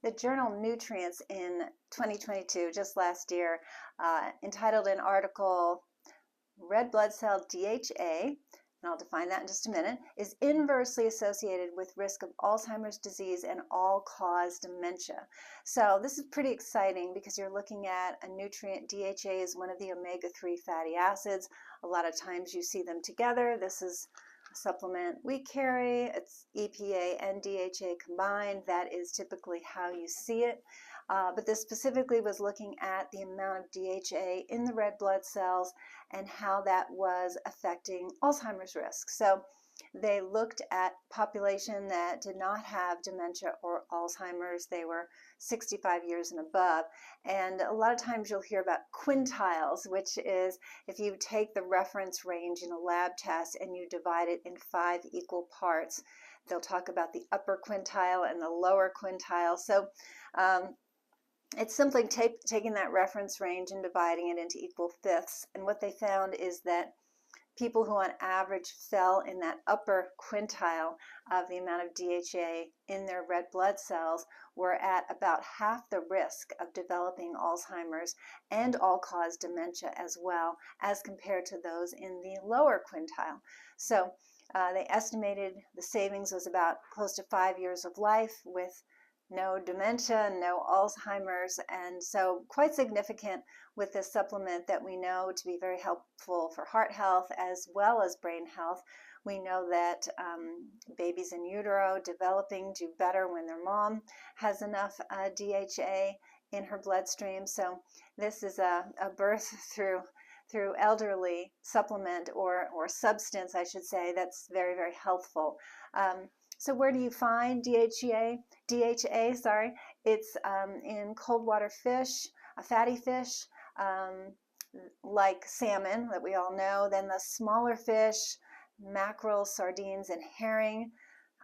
the journal Nutrients in 2022, just last year, entitled an article, Red Blood Cell DHA, and I'll define that in just a minute, is inversely associated with risk of Alzheimer's disease and all-cause dementia. So this is pretty exciting because you're looking at a nutrient. DHA is one of the omega-3 fatty acids. A lot of times you see them together. This is a supplement we carry. It's EPA and DHA combined. That is typically how you see it. But this specifically was looking at the amount of DHA in the red blood cells and how that was affecting Alzheimer's risk. So they looked at population that did not have dementia or Alzheimer's. They were 65 years and above. And a lot of times you'll hear about quintiles, which is if you take the reference range in a lab test and you divide it in 5 equal parts. They'll talk about the upper quintile and the lower quintile. So it's simply taking that reference range and dividing it into equal fifths. And what they found is that people who on average fell in that upper quintile of the amount of DHA in their red blood cells were at about half the risk of developing Alzheimer's and all-cause dementia as well as compared to those in the lower quintile. So they estimated the savings was about close to 5 years of life with no dementia, no Alzheimer's, and so quite significant with this supplement that we know to be very helpful for heart health as well as brain health. We know that babies in utero developing do better when their mom has enough DHA in her bloodstream. So this is a birth through elderly supplement or substance, I should say, that's very, very helpful. So where do you find DHA? It's in cold water fish, fatty fish, like salmon that we all know. Then the smaller fish, mackerel, sardines, and herring.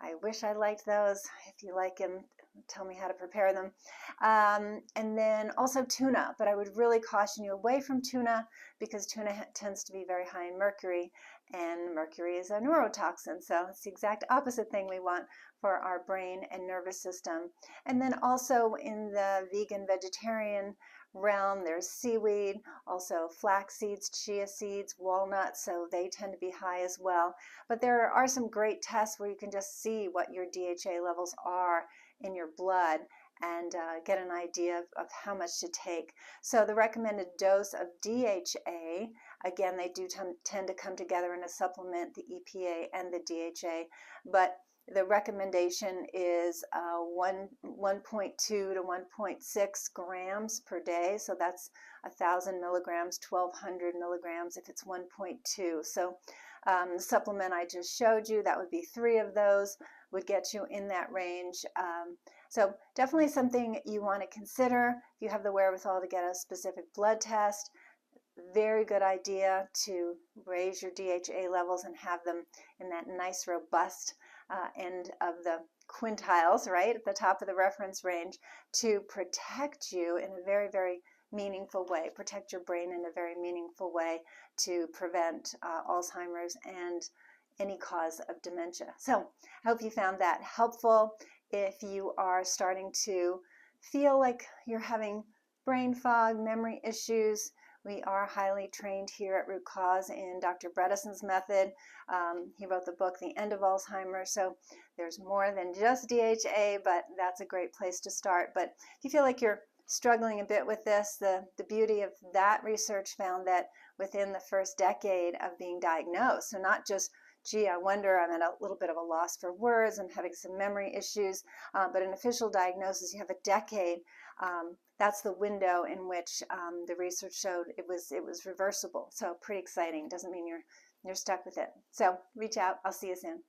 I wish I liked those. If you like them, tell me how to prepare them. And then also tuna, but I would really caution you away from tuna because tuna tends to be very high in mercury, and mercury is a neurotoxin, so it's the exact opposite thing we want for our brain and nervous system. And then also in the vegan vegetarian realm, there's seaweed, also flax seeds, chia seeds, walnuts, so they tend to be high as well. But there are some great tests where you can just see what your DHA levels are in your blood and get an idea of how much to take. So the recommended dose of DHA, again, they do tend to come together in a supplement, the EPA and the DHA, but the recommendation is 1.2 to 1.6 grams per day. So that's 1,000 milligrams, 1,200 milligrams if it's 1.2. So the supplement I just showed you, that would be 3 of those, would get you in that range. So definitely something you want to consider if you have the wherewithal to get a specific blood test. Very good idea to raise your DHA levels and have them in that nice robust end of the quintiles, right at the top of the reference range, to protect you in a very, very meaningful way, protect your brain in a very meaningful way to prevent Alzheimer's and any cause of dementia. So I hope you found that helpful. If you are starting to feel like you're having brain fog, memory issues, we are highly trained here at Root Cause in Dr. Bredesen's method. He wrote the book, The End of Alzheimer's, so there's more than just DHA, but that's a great place to start. But if you feel like you're struggling a bit with this, the beauty of that research found that within the first decade of being diagnosed, so not just, gee, I wonder, I'm at a little bit of a loss for words, I'm having some memory issues, but an official diagnosis, you have a decade. That's the window in which the research showed it was reversible. So pretty exciting. Doesn't mean you're stuck with it. So reach out. I'll see you soon.